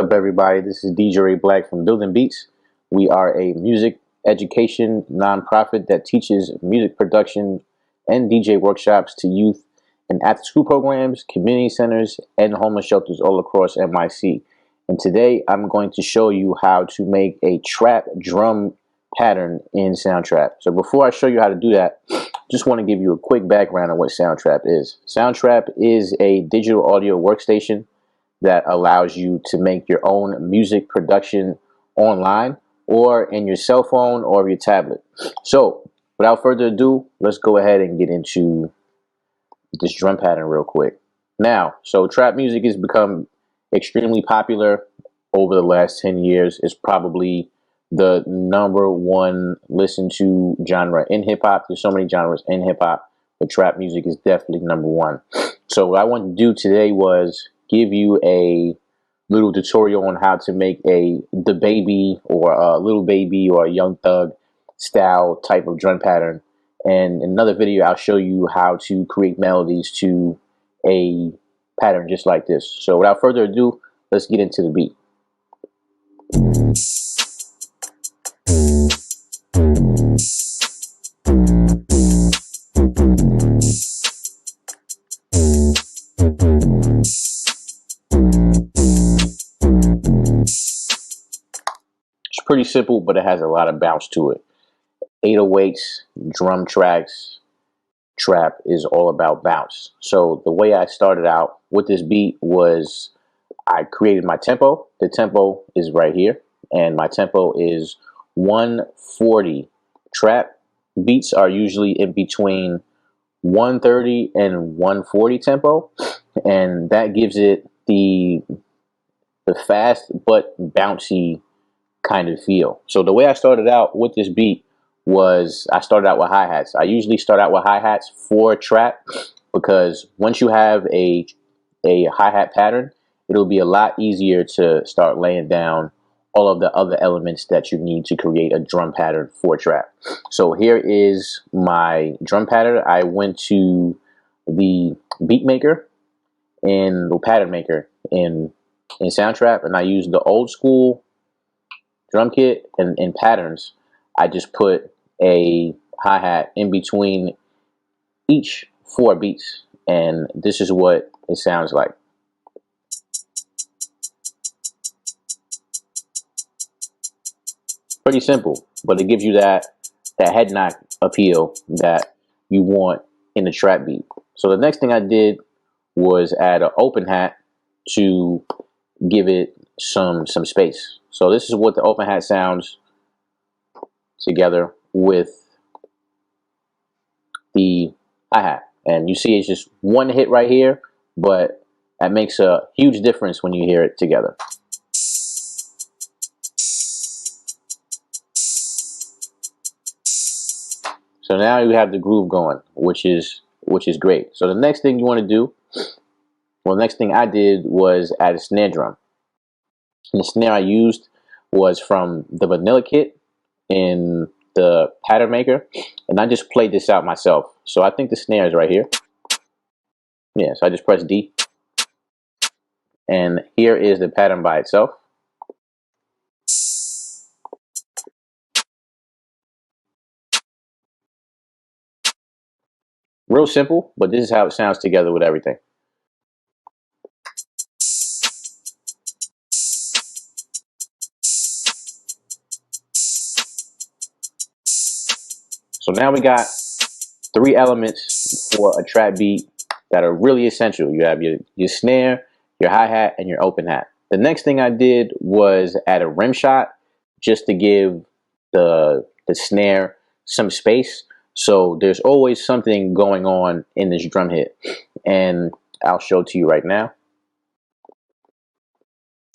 Up, everybody? This is DJ Ray Black from Building Beats. We are a music education nonprofit that teaches music production and DJ workshops to youth in after-school programs, community centers, and homeless shelters all across NYC. And today, I'm going to show you how to make a trap drum pattern in Soundtrap. So before I show you how to do that, just want to give you a quick background on what Soundtrap is. Soundtrap is a digital audio workstation that allows you to make your own music production online or in your cell phone or your tablet. So without further ado, let's go ahead and get into this drum pattern real quick. Now, so trap music has become extremely popular over the last 10 years. It's probably the #1 listened to genre in hip hop. There's so many genres in hip hop, but trap music is definitely #1. So what I wanted to do today was give you a little tutorial on how to make the baby or a little baby or a young thug style type of drum pattern. And in another video, I'll show you how to create melodies to a pattern just like this. So without further ado, let's get into the beat. It's pretty simple, but it has a lot of bounce to it. 808s, drum tracks, trap is all about bounce. So the way I started out with this beat was I created my tempo. The tempo is right here, and my tempo is 140. Trap beats are usually in between 130 and 140 tempo, and that gives it the fast but bouncy kind of feel. So the way I started out with this beat was I started out with hi-hats. I usually start out with hi-hats for trap because once you have a hi-hat pattern, it'll be a lot easier to start laying down all of the other elements that you need to create a drum pattern for trap. So here is my drum pattern. I went to the beat maker and the pattern maker in Soundtrap, and I used the old school drum kit, and in patterns I just put a hi-hat in between each 4 beats, and this is what it sounds like. Pretty simple, but it gives you that head knock appeal that you want in the trap beat. So the next thing I did was add an open hat to give it some space. So this is what the open hat sounds together with the hi-hat. And you see it's just one hit right here, but that makes a huge difference when you hear it together. So now you have the groove going, which is great. So the next thing you want to do, well, the next thing I did was add a snare drum. And the snare I used was from the vanilla kit in the pattern maker, and I just played this out myself. So I think the snare is right here. Yeah, so I just press D, and here is the pattern by itself. Real simple, but this is how it sounds together with everything. So now we got 3 elements for a trap beat that are really essential. You have your snare, your hi-hat, and your open hat. The next thing I did was add a rim shot just to give the snare some space. So there's always something going on in this drum hit, and I'll show it to you right now.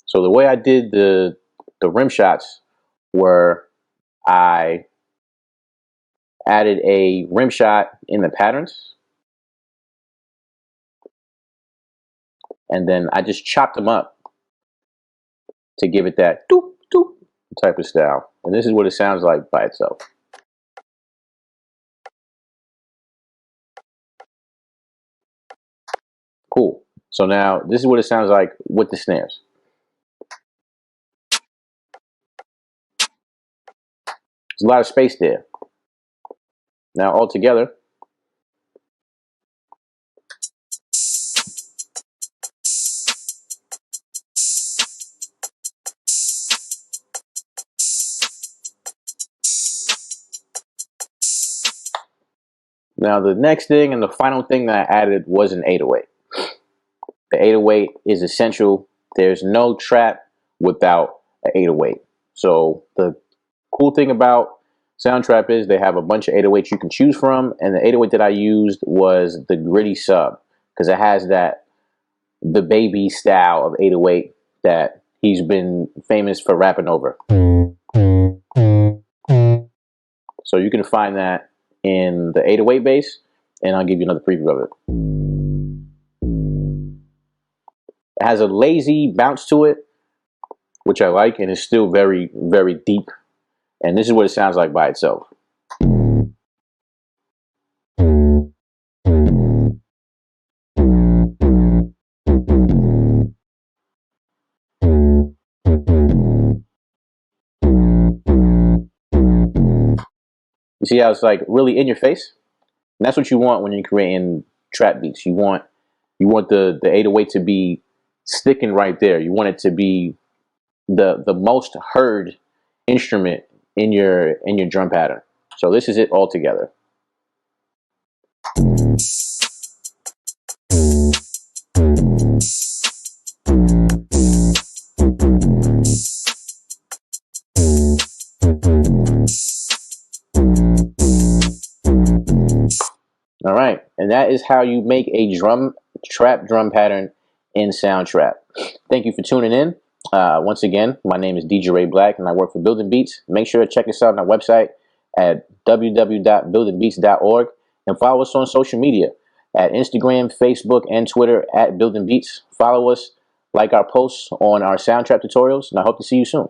So the way I did the rim shots were I added a rim shot in the patterns, and then I just chopped them up to give it that doop doop type of style. And this is what it sounds like by itself. Cool. So now this is what it sounds like with the snares. There's a lot of space there. Now all together, now the next thing and the final thing that I added was an 808. The 808 is essential. There's no trap without an 808. So the cool thing about Soundtrap is they have a bunch of 808s you can choose from, and the 808 that I used was the Gritty Sub because it has the baby style of 808 that he's been famous for rapping over. So you can find that in the 808 bass, and I'll give you another preview of it. It has a lazy bounce to it, which I like, and it's still very, very deep. And this is what it sounds like by itself. You see how it's like really in your face? And that's what you want when you're creating trap beats. You want the 808 to be sticking right there. You want it to be the most heard instrument in your drum pattern. So this is it all together. All right, and that is how you make a trap drum pattern in Soundtrap. Thank you for tuning in. Once again, my name is DJ Ray Black, and I work for Building Beats. Make sure to check us out on our website at www.buildingbeats.org and follow us on social media at Instagram, Facebook, and Twitter at Building Beats. Follow us, like our posts on our Soundtrap tutorials, and I hope to see you soon.